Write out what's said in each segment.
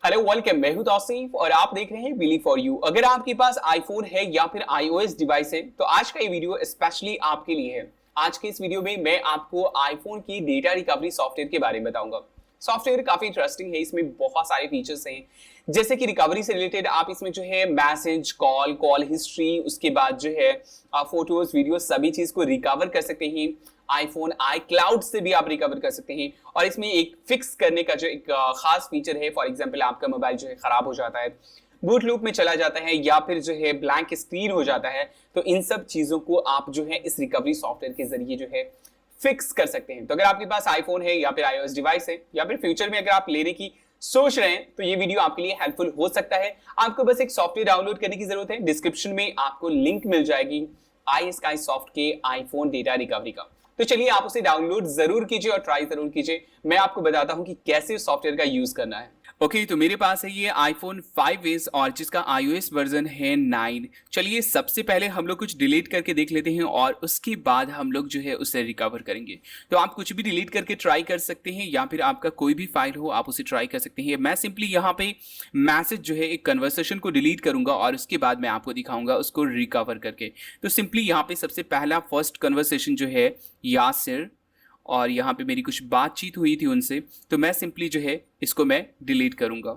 Hello welcome, मैं हूं तौसीफ और आप देख रहे हैं बिली फॉर यू। अगर आपके पास आईफोन है या फिर आईओएस डिवाइस है तो आज का ये वीडियो स्पेशली आपके लिए है। आज के इस वीडियो में मैं आपको आईफोन की डेटा रिकवरी सॉफ्टवेयर के बारे में बताऊंगा। सॉफ्टवेयर काफी इंटरेस्टिंग है, इसमें बहुत सारे फीचर्स हैं जैसे कि रिकवरी से रिलेटेड आप इसमें जो है मैसेज, कॉल हिस्ट्री, उसके बाद जो है फोटोज, वीडियो सभी चीज को रिकवर कर सकते हैं। आईफोन आई क्लाउड से भी आप रिकवर कर सकते हैं और इसमें एक फिक्स करने का जो एक खास फीचर है। फॉर एग्जांपल आपका मोबाइल जो है खराब हो जाता है, बूट लूप में चला जाता है या फिर जो है ब्लैंक स्क्रीन हो जाता है, तो इन सब चीजों को आप जो है इस रिकवरी सॉफ्टवेयर के जरिए जो है फिक्स कर सकते हैं। तो अगर आपके पास आईफोन है या फिर आईओएस डिवाइस है या फिर फ्यूचर में अगर आप लेने की सोच रहे हैं तो ये वीडियो आपके लिए हेल्पफुल हो सकता है। आपको बस एक सॉफ्टवेयर डाउनलोड करने की जरूरत है। डिस्क्रिप्शन में आपको लिंक मिल जाएगी आई स्काई सॉफ्ट के आईफोन डेटा रिकवरी का। तो चलिए आप उसे डाउनलोड जरूर कीजिए और ट्राई जरूर कीजिए। मैं आपको बताता हूं कि कैसे सॉफ्टवेयर का यूज करना है। ओके, तो मेरे पास है ये iPhone 5s और जिसका iOS वर्जन है 9। चलिए सबसे पहले हम लोग कुछ डिलीट करके देख लेते हैं और उसके बाद हम लोग जो है उसे रिकवर करेंगे। तो आप कुछ भी डिलीट करके ट्राई कर सकते हैं या फिर आपका कोई भी फाइल हो आप उसे ट्राई कर सकते हैं। मैं सिंपली यहाँ पे मैसेज जो है एक कन्वर्सेशन को डिलीट करूंगा और उसके बाद मैं आपको दिखाऊंगा उसको रिकवर करके। तो सिंपली यहाँ पे सबसे पहला फर्स्ट कन्वर्सेशन जो है यासिर, और यहाँ पे मेरी कुछ बातचीत हुई थी उनसे, तो मैं सिंपली जो है इसको मैं डिलीट करूंगा।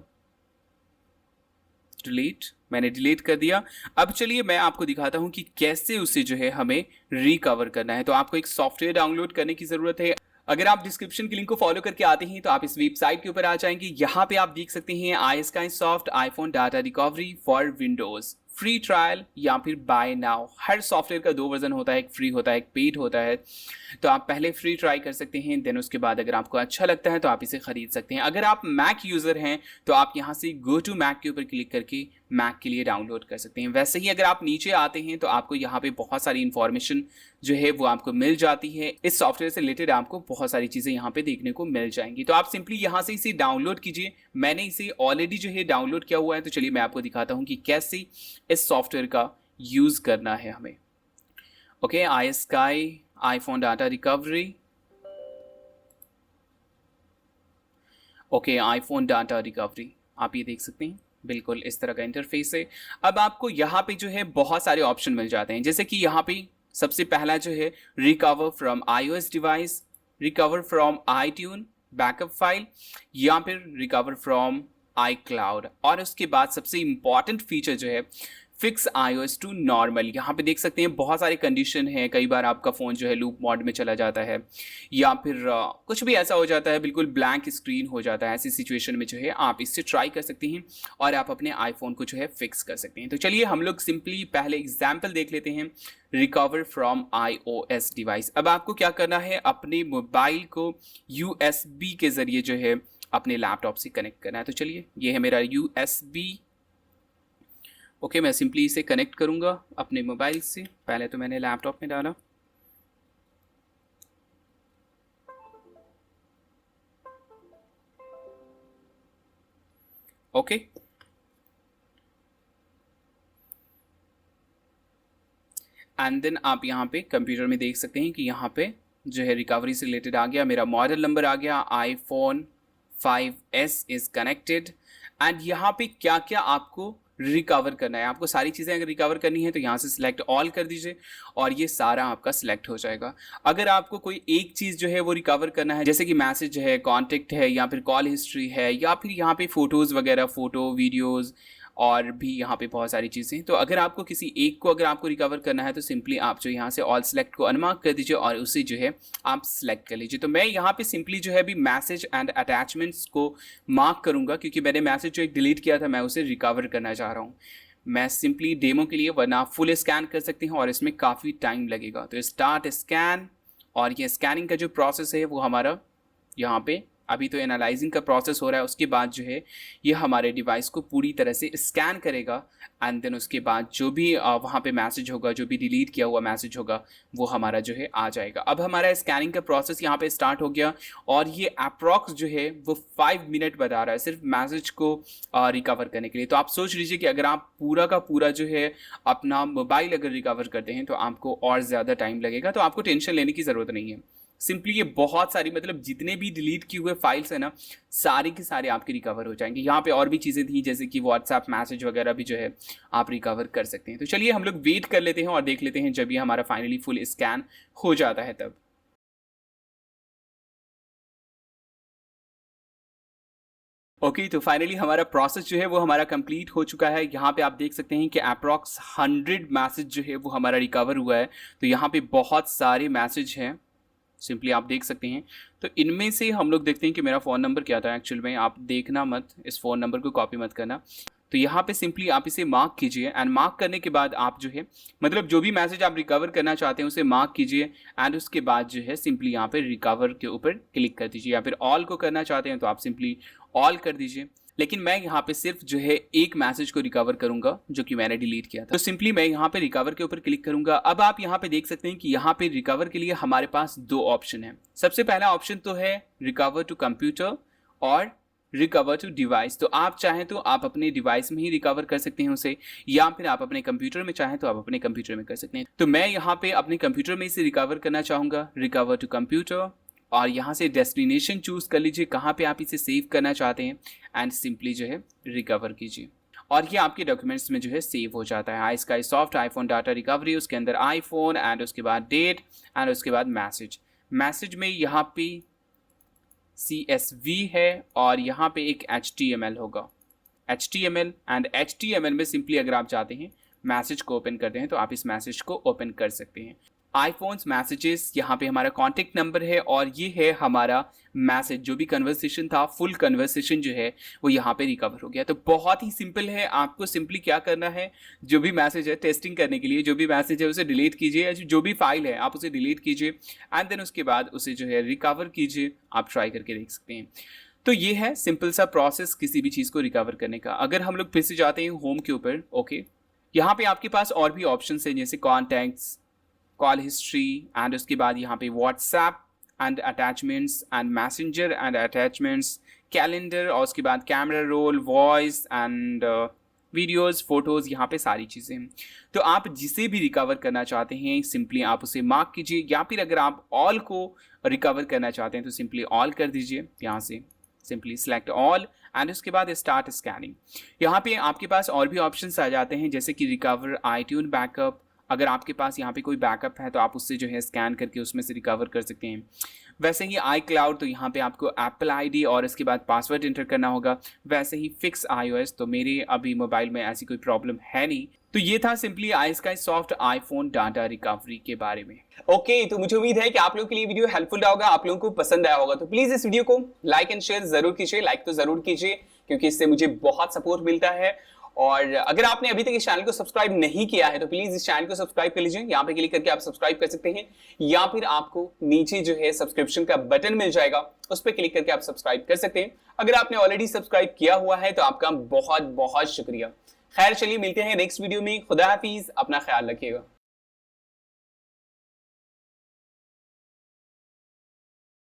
डिलीट, मैंने डिलीट कर दिया। अब चलिए मैं आपको दिखाता हूं कि कैसे उसे जो है हमें रिकवर करना है। तो आपको एक सॉफ्टवेयर डाउनलोड करने की जरूरत है। अगर आप डिस्क्रिप्शन के लिंक को फॉलो करके आते हैं तो आप इस वेबसाइट के ऊपर आ जाएंगे। यहाँ पे आप देख सकते हैं iSkysoft iPhone data recovery for Windows, free trial या फिर बाय नाउ। हर सॉफ्टवेयर का दो वर्जन होता है, एक फ्री होता है, एक पेड होता है। तो आप पहले फ्री ट्राई कर सकते हैं, देन उसके बाद अगर आपको अच्छा लगता है तो आप इसे खरीद सकते हैं। अगर आप मैक यूज़र हैं तो आप यहाँ से गो टू मैक के ऊपर क्लिक करके मैक के लिए डाउनलोड कर सकते हैं। वैसे ही अगर आप नीचे आते हैं तो आपको यहाँ पे बहुत सारी इंफॉर्मेशन जो है वो आपको मिल जाती है। इस सॉफ्टवेयर से रिलेटेड आपको बहुत सारी चीज़ें यहाँ पे देखने को मिल जाएंगी। तो आप सिंपली यहाँ से इसे डाउनलोड कीजिए। मैंने इसे ऑलरेडी जो है डाउनलोड किया हुआ है। तो चलिए मैं आपको दिखाता हूँ कि कैसे इस सॉफ्टवेयर का यूज़ करना है हमें। Okay, iSky iPhone data recovery. Okay, iPhone data recovery आप ये देख सकते हैं, बिल्कुल इस तरह का इंटरफेस है। अब आपको यहाँ पे जो है बहुत सारे ऑप्शन मिल जाते हैं, जैसे कि यहाँ पे सबसे पहला जो है recover from iOS device, recover from iTunes backup file या फिर रिकवर फ्रॉम iCloud। और उसके बाद सबसे इंपॉर्टेंट फीचर जो है फिक्स iOS टू नॉर्मल। यहाँ पे देख सकते हैं बहुत सारे कंडीशन है। कई बार आपका फ़ोन जो है लूप मोड में चला जाता है या फिर कुछ भी ऐसा हो जाता है, बिल्कुल ब्लैंक स्क्रीन हो जाता है। ऐसी सिचुएशन में जो है आप इससे ट्राई कर सकते हैं और आप अपने आईफोन को जो है फिक्स कर सकते हैं। तो चलिए हम लोग सिंपली पहले एग्जाम्पल देख लेते हैं, रिकवर फ्रॉम iOS डिवाइस। अब आपको क्या करना है, अपने मोबाइल को USB के ज़रिए जो है अपने लैपटॉप से कनेक्ट करना है। तो चलिए ये है मेरा USB। ओके, मैं सिंपली इसे कनेक्ट करूंगा अपने मोबाइल से। पहले तो मैंने लैपटॉप में डाला। ओके, एंड देन आप यहाँ पे कंप्यूटर में देख सकते हैं कि यहाँ पे जो है रिकवरी से रिलेटेड आ गया, मेरा मॉडल नंबर आ गया, iPhone 5s is connected. And यहाँ पे क्या क्या आपको रिकवर करना है, आपको सारी चीज़ें अगर रिकवर करनी है तो यहाँ से सिलेक्ट ऑल कर दीजिए और ये सारा आपका सिलेक्ट हो जाएगा। अगर आपको कोई एक चीज़ जो है वो रिकवर करना है, जैसे कि मैसेज है, कॉन्टेक्ट है या फिर कॉल हिस्ट्री है या फिर यहाँ पे फ़ोटोज़ वगैरह, फ़ोटो, वीडियोज़ और भी यहाँ पे बहुत सारी चीज़ें, तो अगर आपको किसी एक को अगर आपको रिकवर करना है तो सिंपली आप जो यहाँ से ऑल सेलेक्ट को अनमार्क कर दीजिए और उसे जो है आप सेलेक्ट कर लीजिए। तो मैं यहाँ पे सिंपली जो है अभी मैसेज एंड अटैचमेंट्स को मार्क करूँगा क्योंकि मैंने मैसेज जो एक डिलीट किया था मैं उसे रिकवर करना चाह रहा हूँ। मैं सिंपली डेमो के लिए, वरना आप फुल स्कैन कर सकते हैं और इसमें काफ़ी टाइम लगेगा। तो स्टार्ट स्कैन, और ये स्कैनिंग का जो प्रोसेस है वो हमारा यहाँ पे अभी तो एनालाइजिंग का प्रोसेस हो रहा है। उसके बाद जो है ये हमारे डिवाइस को पूरी तरह से स्कैन करेगा एंड देन उसके बाद जो भी वहाँ पे मैसेज होगा, जो भी डिलीट किया हुआ मैसेज होगा वो हमारा जो है आ जाएगा। अब हमारा स्कैनिंग का प्रोसेस यहाँ पे स्टार्ट हो गया और ये अप्रॉक्स जो है वो 5 मिनट बता रहा है सिर्फ मैसेज को रिकवर करने के लिए। तो आप सोच लीजिए कि अगर आप पूरा का पूरा जो है अपना मोबाइल अगर रिकवर करते हैं तो आपको और ज़्यादा टाइम लगेगा। तो आपको टेंशन लेने की ज़रूरत नहीं है। सिंपली ये बहुत सारी मतलब जितने भी डिलीट किए हुए फाइल्स हैं ना, सारे के सारे आपके रिकवर हो जाएंगे। यहाँ पे और भी चीज़ें थी जैसे कि व्हाट्सएप मैसेज वगैरह भी जो है आप रिकवर कर सकते हैं। तो चलिए हम लोग वेट कर लेते हैं और देख लेते हैं जब ये हमारा फाइनली फुल स्कैन हो जाता है तब। ओके तो फाइनली हमारा प्रोसेस जो है वो हमारा कंप्लीट हो चुका है। यहाँ पे आप देख सकते हैं कि अप्रॉक्स 100 मैसेज जो है वो हमारा रिकवर हुआ है। तो यहाँ पे बहुत सारे मैसेज हैं, सिंपली आप देख सकते हैं। तो इनमें से हम लोग देखते हैं कि मेरा फ़ोन नंबर क्या था एक्चुअल में। आप देखना मत, इस फ़ोन नंबर को कॉपी मत करना। तो यहाँ पे सिंपली आप इसे मार्क कीजिए एंड मार्क करने के बाद आप जो है मतलब जो भी मैसेज आप रिकवर करना चाहते हैं उसे मार्क कीजिए एंड उसके बाद जो है सिंपली यहाँ पे रिकवर के ऊपर क्लिक कर दीजिए, या फिर ऑल को करना चाहते हैं तो आप सिंपली ऑल कर दीजिए। लेकिन मैं यहाँ पे सिर्फ जो है एक मैसेज को रिकवर करूंगा जो कि मैंने डिलीट किया था। तो सिंपली मैं यहाँ पे रिकवर के ऊपर क्लिक करूंगा। अब आप यहाँ पे देख सकते हैं कि यहाँ पे रिकवर के लिए हमारे पास दो ऑप्शन है। सबसे पहला ऑप्शन तो है रिकवर टू कंप्यूटर और रिकवर टू डिवाइस। तो आप चाहें तो आप अपने डिवाइस में ही रिकवर कर सकते हैं उसे, या फिर आप अपने कंप्यूटर में चाहें तो आप अपने कंप्यूटर में कर सकते हैं। तो मैं यहाँ पे अपने कंप्यूटर में इसे रिकवर करना चाहूँगा, रिकवर टू कंप्यूटर, और यहाँ से डेस्टिनेशन चूज़ कर लीजिए कहाँ पे आप इसे सेव करना चाहते हैं एंड सिंपली जो है रिकवर कीजिए और ये आपके डॉक्यूमेंट्स में जो है सेव हो जाता है। ISkysoft iPhone data recovery, उसके अंदर आईफोन एंड उसके बाद डेट एंड उसके बाद मैसेज में यहाँ पे CSV है और यहाँ पे एक HTML होगा, HTML एंड HTML में सिंपली अगर आप चाहते हैं मैसेज को ओपन करते हैं तो आप इस मैसेज को ओपन कर सकते हैं। आईफोन्स मैसेजेस, यहाँ पे हमारा कॉन्टेक्ट नंबर है और ये है हमारा मैसेज। जो भी कन्वर्सेशन था फुल कन्वर्सेशन जो है वो यहाँ पे रिकवर हो गया। तो बहुत ही सिंपल है, आपको सिंपली क्या करना है, जो भी मैसेज है टेस्टिंग करने के लिए जो भी मैसेज है उसे डिलीट कीजिए, जो भी फाइल है आप उसे डिलीट कीजिए एंड देन उसके बाद उसे जो है रिकवर कीजिए। आप ट्राई करके देख सकते हैं। तो ये है सिंपल सा प्रोसेस किसी भी चीज़ को रिकवर करने का। अगर हम लोग फिर से जाते हैं होम के ऊपर, ओके, यहाँ पे आपके पास और भी ऑप्शन है जैसे कॉन्टैक्ट्स, कॉल हिस्ट्री एंड उसके बाद यहाँ पे WhatsApp and attachments and messenger and attachments, calendar और उसके बाद camera roll, voice and videos, photos, यहाँ पे सारी चीज़ें हैं। तो आप जिसे भी रिकवर करना चाहते हैं सिंपली आप उसे मार्क कीजिए, या फिर अगर आप ऑल को रिकवर करना चाहते हैं तो सिंपली ऑल कर दीजिए। यहाँ से सिंपली सेलेक्ट ऑल एंड उसके बाद स्टार्ट स्कैनिंग। यहाँ पे आपके पास और भी ऑप्शंस आ जाते हैं जैसे कि रिकवर आईट्यून बैकअप। अगर आपके पास यहाँ पे कोई बैकअप है तो आप उससे जो है स्कैन करके उसमें से रिकवर कर सकते हैं। वैसे ही आई क्लाउड, तो यहाँ पे आपको एप्पल आईडी और इसके बाद पासवर्ड इंटर करना होगा। वैसे ही फिक्स iOS, तो मेरे अभी मोबाइल में ऐसी कोई प्रॉब्लम है नहीं। तो ये था simply I sky soft iPhone data recovery के बारे में। ओके तो मुझे उम्मीद है कि आप लोगों के लिए वीडियो हेल्पफुल रहा होगा, आप लोगों को पसंद आया होगा। तो प्लीज इस वीडियो को लाइक एंड शेयर जरूर कीजिए, लाइक तो जरूर कीजिए क्योंकि इससे मुझे बहुत सपोर्ट मिलता है। और अगर आपने अभी तक इस चैनल को सब्सक्राइब नहीं किया है तो प्लीज इस चैनल को सब्सक्राइब कर लीजिए। यहाँ पे क्लिक करके आप सब्सक्राइब कर सकते हैं, या फिर आपको नीचे जो है सब्सक्रिप्शन का बटन मिल जाएगा, उस पर क्लिक करके आप सब्सक्राइब कर सकते हैं। अगर आपने ऑलरेडी सब्सक्राइब किया हुआ है तो आपका बहुत बहुत शुक्रिया। खैर चलिए मिलते हैं नेक्स्ट वीडियो में। खुदा हाफिज, अपना ख्याल रखिएगा।